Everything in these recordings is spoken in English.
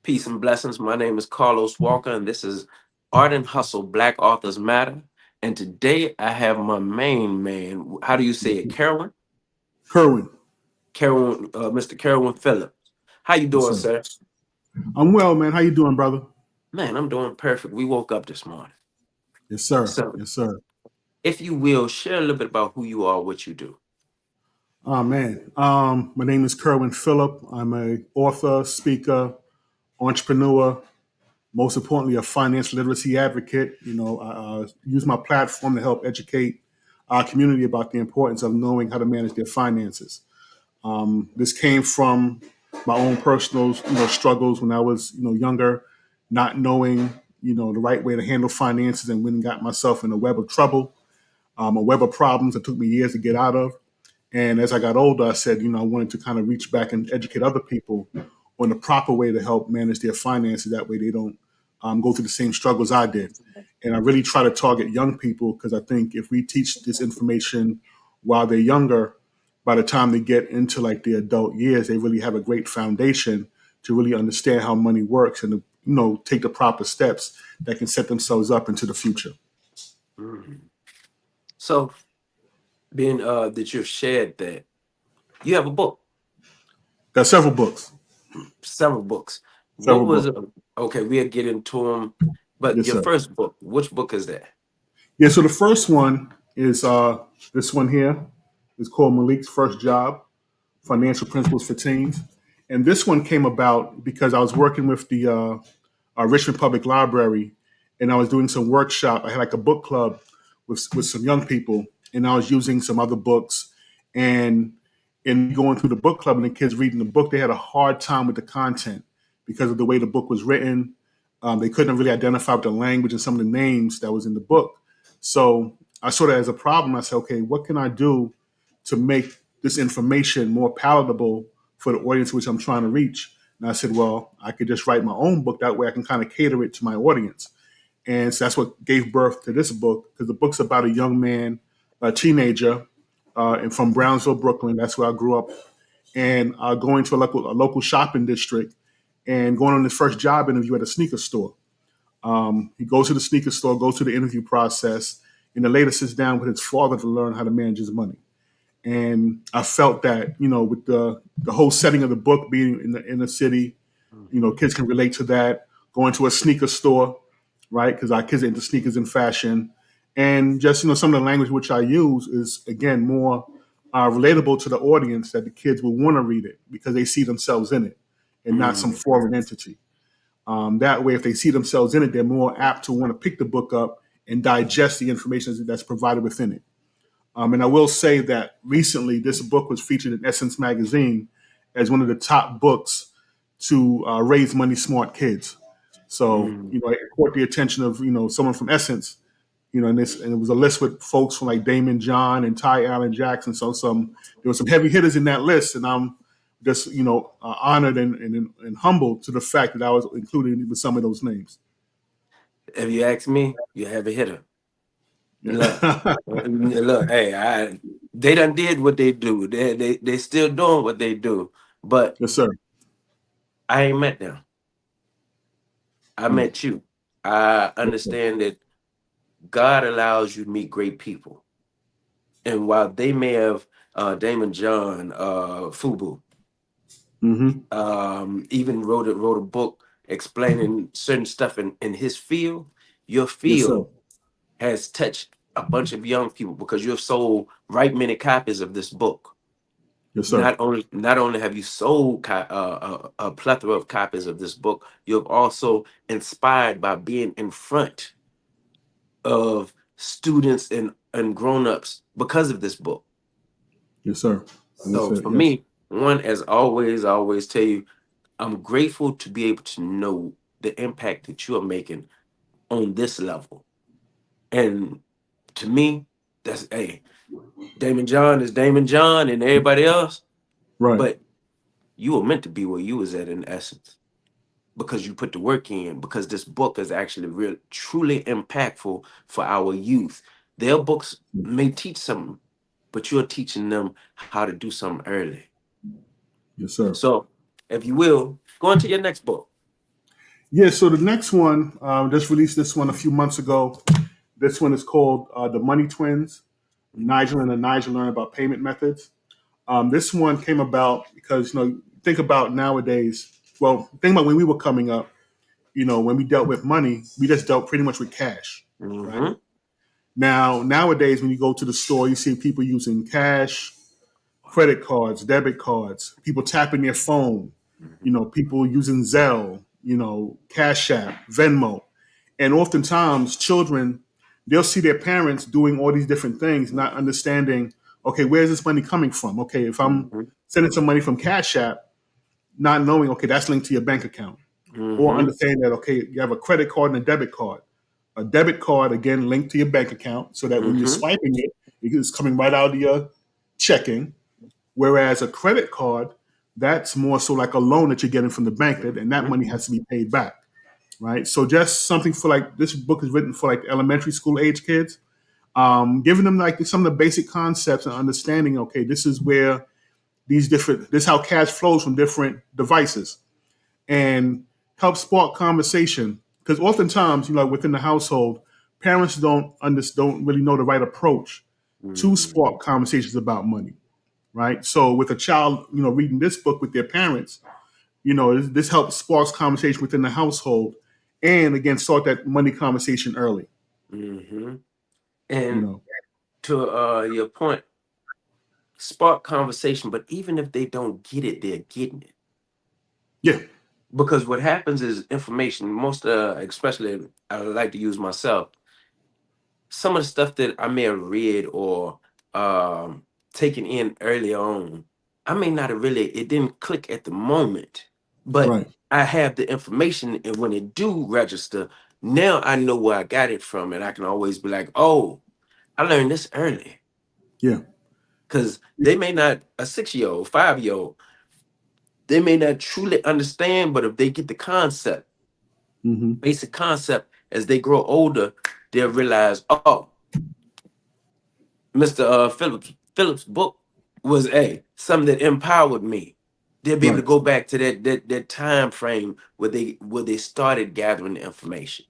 Peace and blessings. My name is Carlos Walker, and this is Art and Hustle Black Authors Matter. And today I have my main man. How do you say it? Carolyn? Kerwin. Carolyn, Mr. Carolyn Phillips. How you Yes, doing, sir. sir? I'm well, man. How you doing, brother? Man, I'm doing perfect. We woke up this morning. Yes, sir. So, Yes, sir. if you will, share a little bit about who you are, what you do. Oh man. My name is Kerwin Phillip. I'm a author, speaker, entrepreneur. Most importantly, a finance literacy advocate. I use my platform to help educate our community about the importance of knowing how to manage their finances. This came from my own personal, struggles when I was, younger, not knowing, the right way to handle finances, and went and got myself in a web of trouble, a web of problems that took me years to get out of. And as I got older, I said, I wanted to kind of reach back and educate other people on the proper way to help manage their finances. That way they don't go through the same struggles I did. And I really try to target young people because I think if we teach this information while they're younger, by the time they get into like the adult years, they really have a great foundation to really understand how money works and to, take the proper steps that can set themselves up into the future. Mhm. So, being that you've shared that, you have a book, Got several books. several books. What Several was books. it? Okay, we'll get into them. But Yes, your sir. first book, which book is that? Yeah, so the first one is this one here. It's called Malik's First Job, Financial Principles for Teens. And this one came about because I was working with the Richmond Public Library, and I was doing some workshop. I had like a book club with some young people, and I was using some other books. And in going through the book club and the kids reading the book, they had a hard time with the content because of the way the book was written. They couldn't really identify with the language and some of the names that was in the book. So I saw that as a problem. I said, okay, what can I do to make this information more palatable for the audience which I'm trying to reach? And I said, well, I could just write my own book. That way I can kind of cater it to my audience. And so that's what gave birth to this book, because the book's about a young man, a teenager, and from Brownsville, Brooklyn. That's where I grew up. And going to a local shopping district and going on his first job interview at a sneaker store. He goes to the sneaker store, goes through the interview process, and then later sits down with his father to learn how to manage his money. And I felt that, with the whole setting of the book being in the inner city, Mhm. kids can relate to that. Going to a sneaker store, right? Because our kids are into sneakers and fashion, and just some of the language which I use is again more relatable to the audience, that the kids will want to read it because they see themselves in it, and not some Mm. foreign entity. That way, if they see themselves in it, they're more apt to want to pick the book up and digest the information that's provided within it. And I will say that recently, this book was featured in Essence Magazine as one of the top books to raise money smart kids. So, Mm. it caught the attention of someone from Essence. And it was a list with folks from like Damon John and Ty Allen Jackson. So there were some heavy hitters in that list, and I'm just honored and humbled to the fact that I was included with some of those names. If you ask me, you have a hitter. Look, Yeah. look. Hey, they done did what they do. They still doing what they do. But Yes, sir. I ain't met them. I Mm. met you. I understand that God allows you to meet great people, and while they may have Damon John, Fubu, Mm-hmm. even wrote a book explaining certain stuff in his field. Your Yes, sir. field has touched a bunch of young people because you have sold right many copies of this book. Yes, sir. Not only have you sold a plethora of copies of this book, you have also inspired by being in front of students and grown-ups because of this book. Yes, sir. Yes, So sir. for Yes. me, one, as always, I always tell you, I'm grateful to be able to know the impact that you are making on this level. And to me, that's, hey, Damon John is Damon John and everybody else, Right. but you were meant to be where you was at in essence because you put the work in, because this book is actually real truly impactful for our youth. Their books may teach something, but you're teaching them how to do something early. Yes, sir. So if you will, go into your next book. Yeah. So the next one, just released this one a few months ago. This one is called The Money Twins. Nigel and Nigel learn about payment methods. This one came about because think about nowadays. Well, think about when we were coming up. When we dealt with money, we just dealt pretty much with cash, right? Mm-hmm. Now, nowadays, when you go to the store, you see people using cash, credit cards, debit cards, people tapping their phone, people using Zelle, Cash App, Venmo. And oftentimes, children, they'll see their parents doing all these different things, not understanding, okay, where's this money coming from? Okay, if I'm Mm-hmm. sending some money from Cash App, not knowing, okay, that's linked to your bank account. Or Mm-hmm. understanding that, okay, you have a credit card and a debit card. A debit card, again, linked to your bank account so that when you're Mm-hmm. swiping it, it's coming right out of your checking. Whereas a credit card, that's more so like a loan that you're getting from the bank, and that money has to be paid back, right? So just something for like this book is written for like elementary school age kids, giving them like some of the basic concepts and understanding. Okay, this is where this is how cash flows from different devices, and help spark conversation. Because oftentimes, within the household, parents don't really know the right approach to Mm-hmm. spark conversations about money, right? So with a child, reading this book with their parents, this helps sparks conversation within the household, and again, start that money conversation early. Mm-hmm. You And know, to your point, spark conversation, but even if they don't get it, they're getting it. yeah, Because what happens is information, most especially I like to use myself, some of the stuff that I may have read or taken in early on, I may not have really, it didn't click at the moment, but right, I have the information, and when it do register, now I know where I got it from, and I can always be like, oh, I learned this early. yeah, Because they may not, a 6 year old, 5 year old, they may not truly understand, but if they get the concept, hmm, basic concept, as they grow older, they'll realize, oh, Mr. Phillips' book was something that empowered me. They'll be able to right. go back to that time frame where they started gathering the information.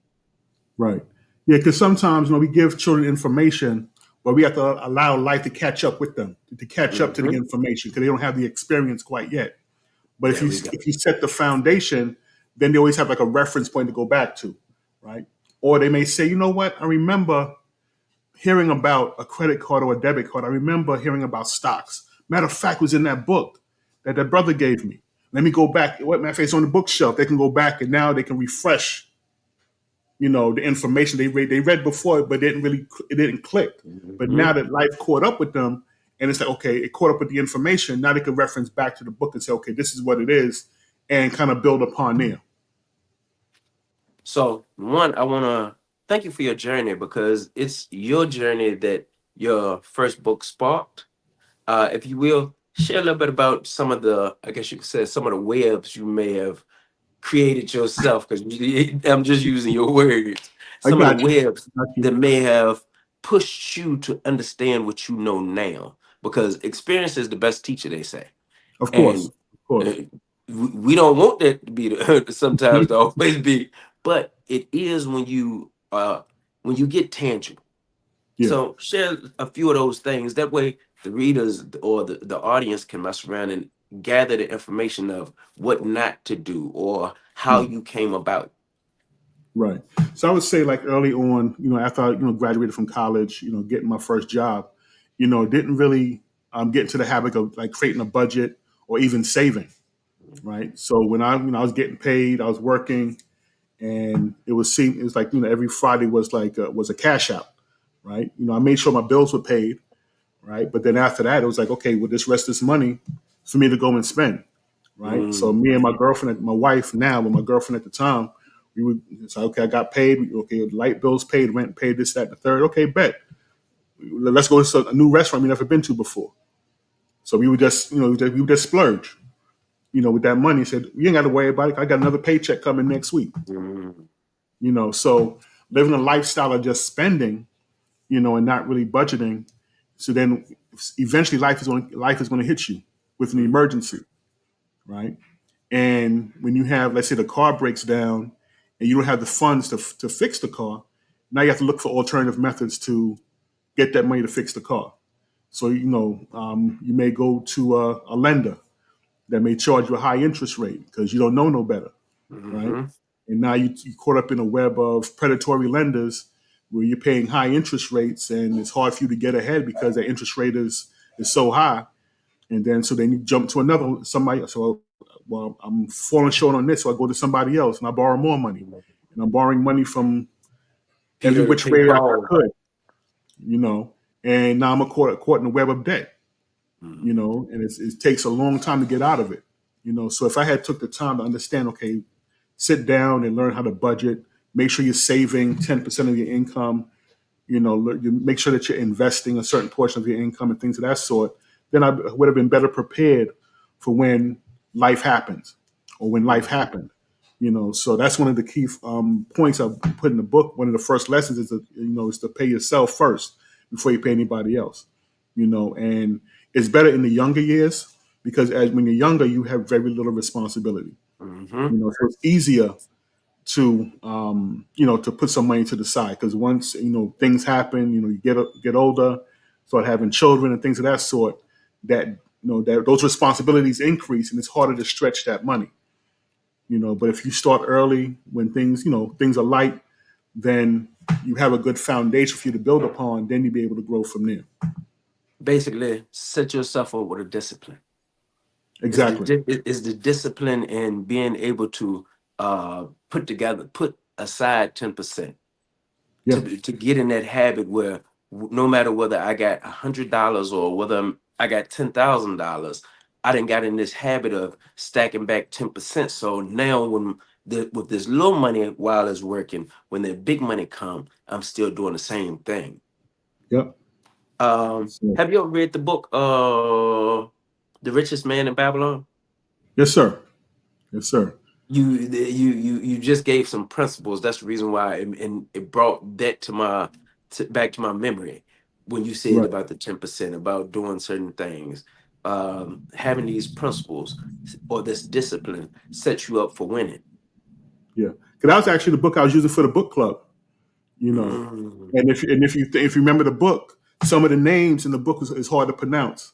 Right. Yeah, because sometimes we give children information, but we have to allow life to catch up with them, to catch up to the Hmm. information because they don't have the experience quite yet. But if There you we go. if you set the foundation, then they always have like a reference point to go back to, right? Or they may say, you know what, I remember hearing about a credit card or a debit card. I remember hearing about stocks. Matter of fact, it was in that book that that brother gave me. Let me go back. What matter of fact, it's on the bookshelf. They can go back and now they can refresh the information they read before, but it didn't click. But Hmm. now that life caught up with them, and it's like okay, it caught up with the information. Now they can reference back to the book and say, okay, this is what it is, and kind of build upon there. So one, I want to thank you for your journey because it's your journey that your first book sparked. If you will share a little bit about some of the, I guess you could say, some of the webs you may have created yourself, because I'm just using your words, I some of the got you. webs Got that you. may have pushed you to understand what you know now, because experience is the best teacher, they say. Of course, And of course. uh, we don't want that to be the, sometimes to always be, but it is when you get tangible. Yeah. So share a few of those things. That way the readers or the audience can mess around and gather the information of what not to do or how Hmm. you came about. Right. So I would say like early on, after I graduated from college, getting my first job, didn't really get into the habit of like creating a budget or even saving. Right. So when I was getting paid, I was working, and it was like every Friday was a cash out, right? I made sure my bills were paid, right? But then after that, it was like, okay, well, this rest of this money for me to go and spend, right? So Mm, me and my girlfriend, my wife now, but my girlfriend at the time, we would say, okay, I got paid. Okay, light bills paid, rent paid, this, that, and the third. Okay, bet. Let's go to a new restaurant we never been to before. So we would just, we would just splurge, with that money. Said, you ain't got to worry about it. I got another paycheck coming next week. mm, So living a lifestyle of just spending, and not really budgeting. So then eventually life is going to hit you with an mm, emergency, right? And when you have, let's say, the car breaks down and you don't have the funds to fix the car, now you have to look for alternative methods to get that money to fix the car. So you may go to a lender that may charge you a high interest rate because you don't know no better, right? Mm-hmm. And now you caught up in a web of predatory lenders where you're paying high interest rates, and it's hard for you to get ahead because the interest rate is so high. And then you jump to another somebody. So, well, I'm falling short on this, so I go to somebody else and I borrow more money, and I'm borrowing money from every Peter to which pay way I Paul. could, you know. And now I'm caught in a web of debt, Mm-hmm. and it takes a long time to get out of it, So if I had took the time to understand, okay, sit down and learn how to budget, make sure you're saving 10% of your income, you make sure that you're investing a certain portion of your income and things of that sort, then I would have been better prepared for when life happens or when life happened. So that's one of the key points I put in the book. One of the first lessons is to pay yourself first before you pay anybody else. And it's better in the younger years because as when you're younger, you have very little responsibility. Mm-hmm. So it's easier to put some money to the side because once things happen, you get older, start having children and things of that sort, that those responsibilities increase and it's harder to stretch that money. But if you start early when things are light, then you have a good foundation for you to build upon. Then you'll be able to grow from there. Basically, set yourself up with a discipline. Exactly. Is the discipline in being able to put aside 10% Yeah. to get in that habit where no matter whether I got $100 or whether I got $10,000, I didn't got in this habit of stacking back 10%. So now with this little money while it's working, when the big money come, I'm still doing the same thing. Yep. So, Have you ever read the book The Richest Man in Babylon? yes, sir. Yes, sir. You just gave some principles. That's the reason why, and it brought that back to my memory when you said Right. about the 10% about doing certain things. Having these principles or this discipline sets you up for winning. Yeah. Because that was actually the book I was using for the book club. you know. Mm, And if you remember the book, some of the names in the book is hard to pronounce.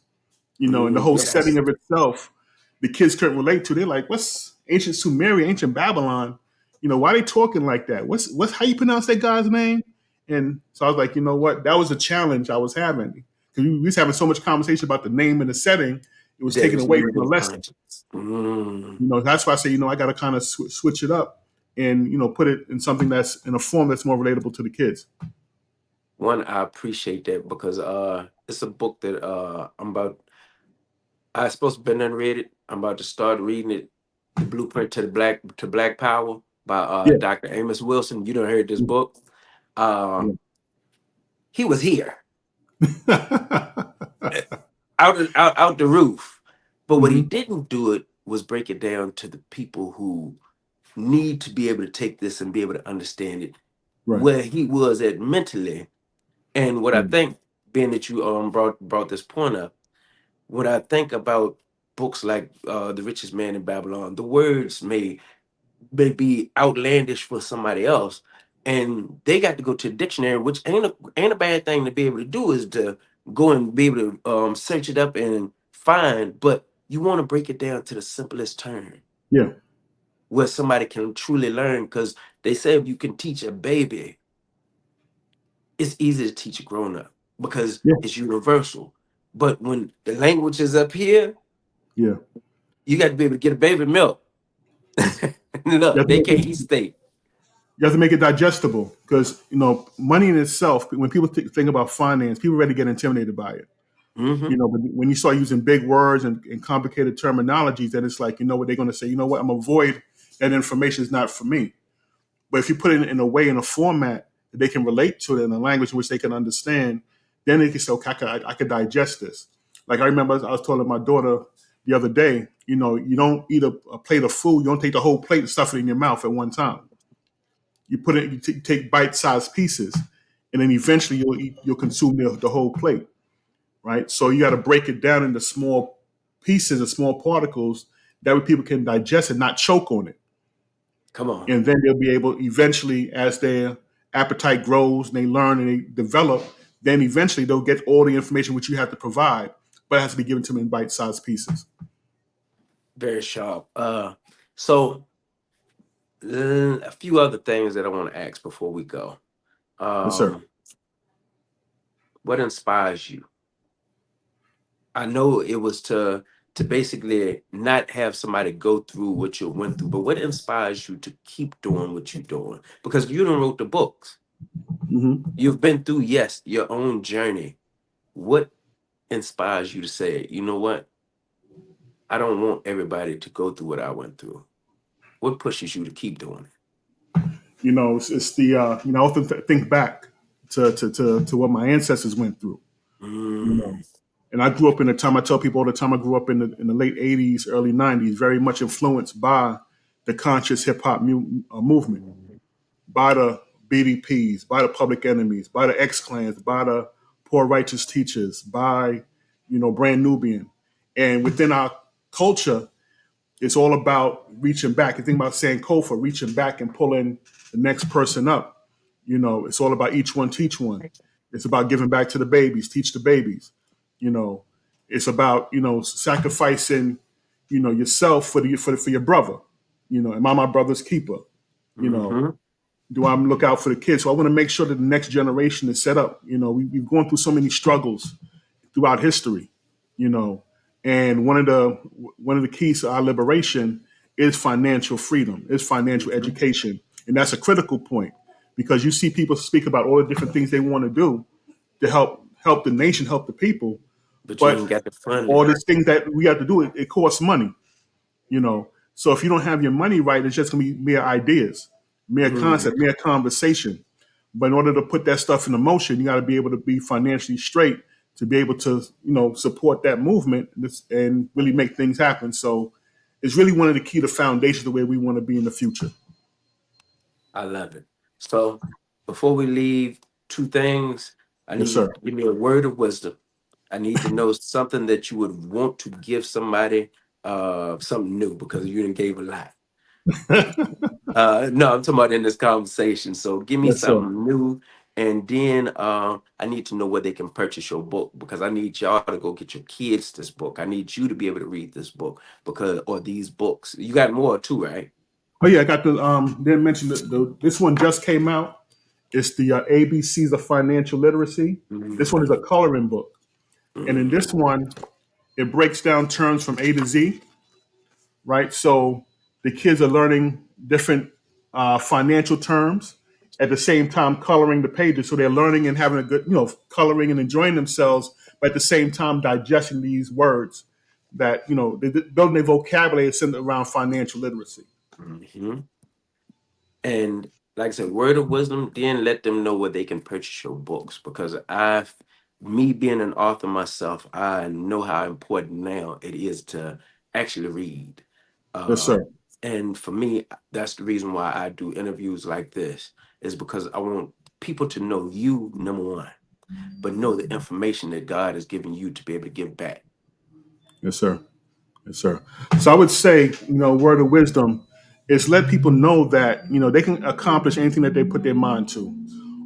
And the whole setting yes. of itself, the kids couldn't relate to. They're like, "What's ancient Sumeria, ancient Babylon? Why are they talking like that? What's how you pronounce that guy's name?" And so I was like, you know what? That was a challenge I was having because we was having so much conversation about the name and the setting. It was That taken was away from the losing lesson. conscience. Mm. That's why I say, I got to kind of switch it up and put it in something that's in a form that's more relatable to the kids. One, I appreciate that because it's a book that I supposed to been done read it. I'm about to start reading it, The Blueprint to Black Power by Yeah. Dr. Amos Wilson. You don't heard this Yeah. book. Uh, Yeah. he was here eh, out the roof. But what he Hmm. didn't do it was break it down to the people who need to be able to take this and be able to understand it Right. where he was at mentally. And what I Yeah. think, being that you brought this point up, when I think about books like The Richest Man in Babylon, the words may be outlandish for somebody else, and they got to go to the dictionary, which ain't a bad thing to be able to do, is to go and be able to search it up and find. But you want to break it down to the simplest term Yeah. where somebody can truly learn, because they say if you can teach a baby, it's easy to teach a grown up because Yeah. it's universal. But when the language is up here, Yeah. you got to be able to get a baby milk. You Look, have to they make can't it, eat steak. you have to make it digestible because money in itself. When people think about finance, people already get intimidated by it. Hmm. But when you start using big words and complicated terminologies, then it's like, what they're going to say. You know what? I'm gonna avoid that information is not for me. But if you put it in a way, in a format that they can relate to it in a language in which they can understand, then they can say, okay, I could digest this. Like I remember I was telling my daughter the other day, you don't eat a plate of food. You don't take the whole plate and stuff it in your mouth at one time. You put it, you take bite-sized pieces, and then eventually you'll consume the whole plate, right? So you got to break it down into small pieces and small particles that way people can digest and not choke on it. Come on. And then they'll be able eventually, as their appetite grows and they learn and they develop, then eventually they'll get all the information which you have to provide, but it has to be given to them in bite-sized pieces. Very sharp. So a few other things that I want to ask before we go. Yes, sir. What inspires you? I know it was to basically not have somebody go through what you went through, but what inspires you to keep doing what you're doing? Because you done wrote the books. Hmm. You've been through, yes, your own journey. What inspires you to say, you know what? I don't want everybody to go through what I went through. What pushes you to keep doing You know, it's the I often think back to what my ancestors went through. it? You know, and I grew up in a time. I tell people all the time. I grew up in the late '80s, early '90s, very much influenced by the conscious hip hop movement, by the BDPs, by the Public Enemies, by the X Clans, by the Poor Righteous Teachers, by Brand Nubian, and within our culture, it's all about reaching back. You think about Sankofa, reaching back and pulling the next person up. It's all about each one teach one. It's about giving back to the babies, teach the babies. You know, it's about sacrificing, yourself for your brother. Am I my brother's keeper? You know, Mm-hmm. do I look out for the kids? So I want to make sure that the next generation is set up. We've gone through so many struggles throughout history. You know, and one of the keys to our liberation is financial freedom, is financial Mm-hmm. education, and that's a critical point because you see people speak about all the different things they want to do to help the nation, help the people, But you but ain't got the all funding. these things that we have to do, it costs money. You know, so if you don't have your money right, it's just going to be mere ideas, mere Mm, concept, mere conversation. But in order to put that stuff into motion, you got to be able to be financially straight to be able to, support that movement and really make things happen. So it's really one of the key to foundations the way we want to be in the future. I love it. So before we leave, two things. I Yes, need you sir. to give me a word of wisdom. I need to know something that you would want to give somebody something new because you didn't gave a lot. No, I'm talking about in this conversation. So give me Yes, sir. something new, and then I need to know where they can purchase your book because I need y'all to go get your kids this book. I need you to be able to read this book because or these books. You got more too, right? Oh yeah, I got the didn't mention this one just came out. It's the ABCs of Financial Literacy. This one is a Mhm. coloring book, and in this Mhm. one, it breaks down terms from A to Z, right? So the kids are learning different financial terms at the same time coloring the pages. So they're learning and having a good, coloring and enjoying themselves, but at the same time digesting these words that, they building their vocabulary centered around financial literacy. Mhm. And like I said, word of wisdom, then let them know where they can purchase your books because me being an author myself, I know how important now it is to actually read. Yes, Uh, sir. and for me, that's the reason why I do interviews like this, is because I want people to know you, number one, but know the information that God has given you to be able to give back. Yes, sir. Yes, sir. So I would say, word of wisdom is let people know that, they can accomplish anything that they put their mind to.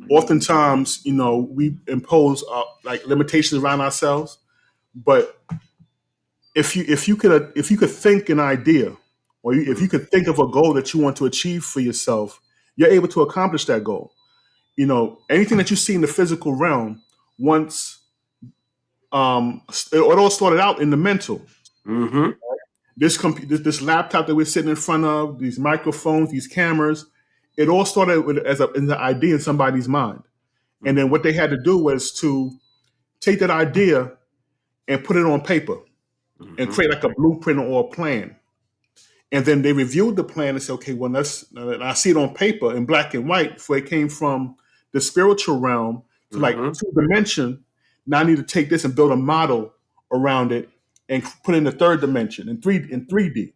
Oftentimes, we impose like limitations around ourselves, but if you could think an idea, or if you Mhm. could think of a goal that you want to achieve for yourself, you're able to accomplish that goal. Anything that you see in the physical realm, once it all started out in the mental. Mhm. This laptop that we're sitting in front of, these microphones, these cameras, it all started as an idea in somebody's mind, and then what Mhm. they had to do was to take that idea and put it on paper and Mhm. create like a blueprint or a plan. And then they reviewed the plan and said, okay, well, I see it on paper in black and white before it came from the spiritual realm to like Mhm. two dimension. Now I need to take this and build a model around it and put in the third dimension in 3D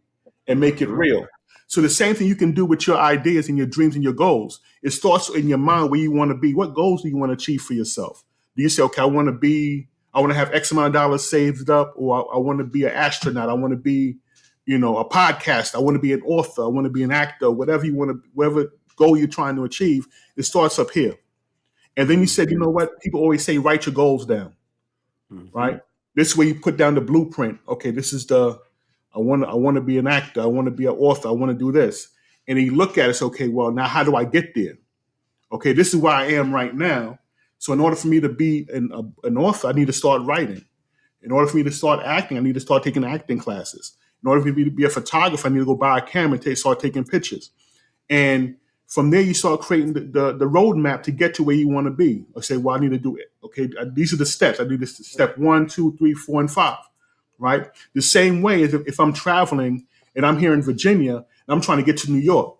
and make it Mhm. real. So the same thing you can do with your ideas and your dreams and your goals. It starts in your mind where you want to be. What goals do you want to achieve for yourself? Do you say, okay, I want to have X amount of dollars saved up, or I want to be an astronaut. I want to be a podcast. I want to be an author. I want to be an actor. Whatever you want to, whatever goal you're trying to achieve, it starts up here. And then you said, you know what? People always say, write your goals down, right? This is where you put down the blueprint. Okay, this is the I want to be an actor. I want to be an author. I want to do this. And then you look at it, say, okay, well, now how do I get there? Okay, this is where I am right now. So in order for me to be an author, I need to start writing. In order for me to start acting, I need to start taking acting classes. In order for me to be a photographer, I need to go buy a camera and start taking pictures. And from there, you start creating the roadmap to get to where you want to be. Or say, well, I need to do it. Okay, these are the steps. I do this step 1, 2, 3, 4, and 5. Right. The same way as if I'm traveling and I'm here in Virginia and I'm trying to get to New York,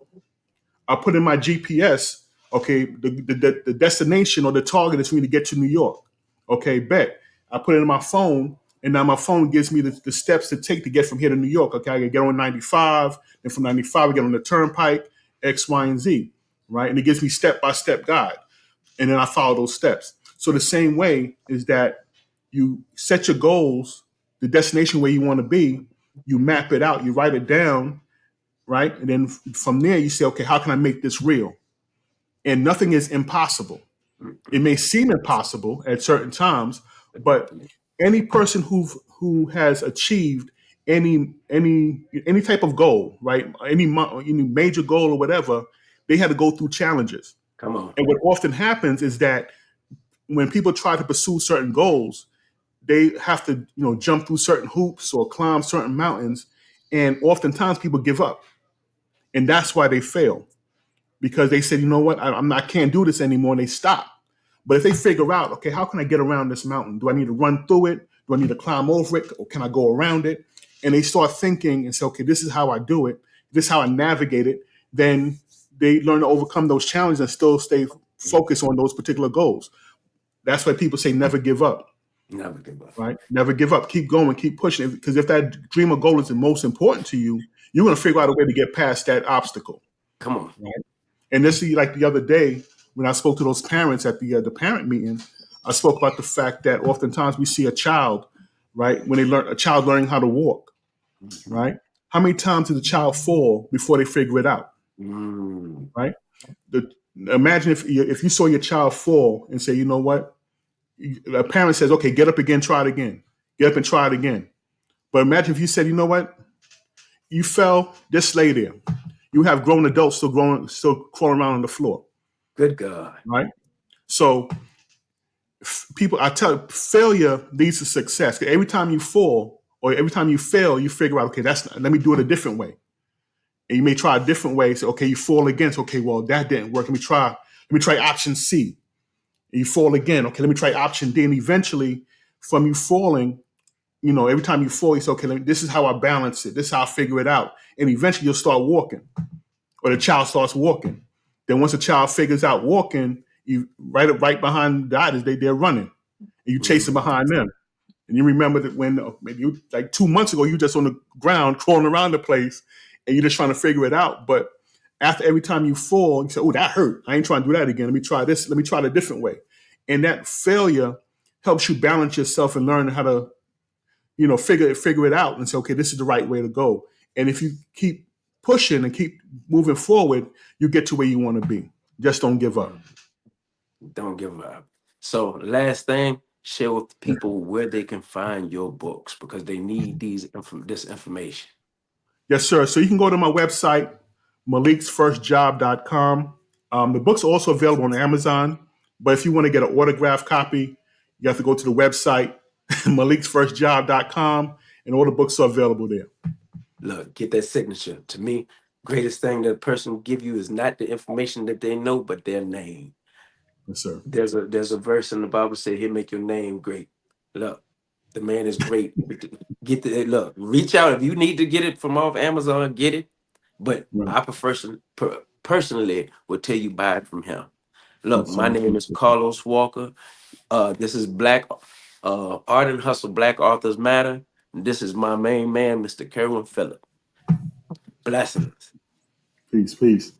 I put in my GPS. Okay, the destination or the target is for me to get to New York. Okay, bet. I put it in my phone, and now my phone gives me the steps to take to get from here to New York. Okay, I can get on 95, and from 95, I get on the turnpike, X, Y, and Z, right? And it gives me step-by-step guide. And then I follow those steps. So the same way is that you set your goals, the destination where you want to be, you map it out, you write it down, right? And then from there, you say, okay, how can I make this real? And nothing is impossible. It may seem impossible at certain times, but any person who has achieved any type of goal, right? Any major goal or whatever, they had to go through challenges. Come on. And what often happens is that when people try to pursue certain goals, they have to jump through certain hoops or climb certain mountains, and oftentimes people give up, and that's why they fail, because they said, you know what, I can't do this anymore, and they stop. But if they figure out, okay, how can I get around this mountain? Do I need to run through it? Do I need to climb over it? Or can I go around it? And they start thinking and say, okay, this is how I do it. This is how I navigate it. Then they learn to overcome those challenges and still stay focused on those particular goals. That's why people say never give up. Never give up. Right? Never give up. Keep going. Keep pushing. Because if that dream or goal is the most important to you, you're going to figure out a way to get past that obstacle. Come on. Right? And this is like the other day, when I spoke to those parents at the parent meeting, I spoke about the fact that oftentimes we see a child, right, when a child learning how to walk, right? How many times does a child fall before they figure it out, right? Imagine if you saw your child fall and say, you know what, a parent says, okay, get up again, try it again, get up and try it again. But imagine if you said, you know what, you fell, just lay there. You have grown adults still crawling around on the floor. Good God. Right? So failure leads to success. Every time you fall or every time you fail, you figure out, okay, let me do it a different way. And you may try a different way. So, okay, you fall again. So, okay, well, that didn't work. Let me try option C. And you fall again. Okay, let me try option D. And eventually, from you falling, every time you fall, you say, okay, this is how I balance it. This is how I figure it out. And eventually you'll start walking, or the child starts walking. Then once a child figures out walking, you right behind that is they're running, and you chasing behind them. And you remember that when maybe like 2 months ago, you just on the ground crawling around the place, and you're just trying to figure it out. But after every time you fall, you say, "Oh, that hurt. I ain't trying to do that again. Let me try this. Let me try it a different way." And that failure helps you balance yourself and learn how to, figure it out and say, "Okay, this is the right way to go." And if you keep pushing and keep moving forward, you get to where you want to be. Just don't give up. Don't give up. So last thing, share with people where they can find your books, because they need this information. Yes, sir. So you can go to my website, maliksfirstjob.com. The books are also available on Amazon, but if you want to get an autographed copy, you have to go to the website, maliksfirstjob.com, and all the books are available there. Look, get that signature. To me, greatest thing that a person will give you is not the information that they know, but their name. Yes, sir. There's a verse in the Bible say he'll make your name great. Look, the man is great. Reach out if you need to get it from off Amazon, get it. But Right. I personally would tell you buy it from him. Look, Yes, my sir. name is Carlos Walker. This is Black Art and Hustle, Black Authors Matter. And this is my main man, Mr. Kerwin Phillip. Blessings. Peace. Peace.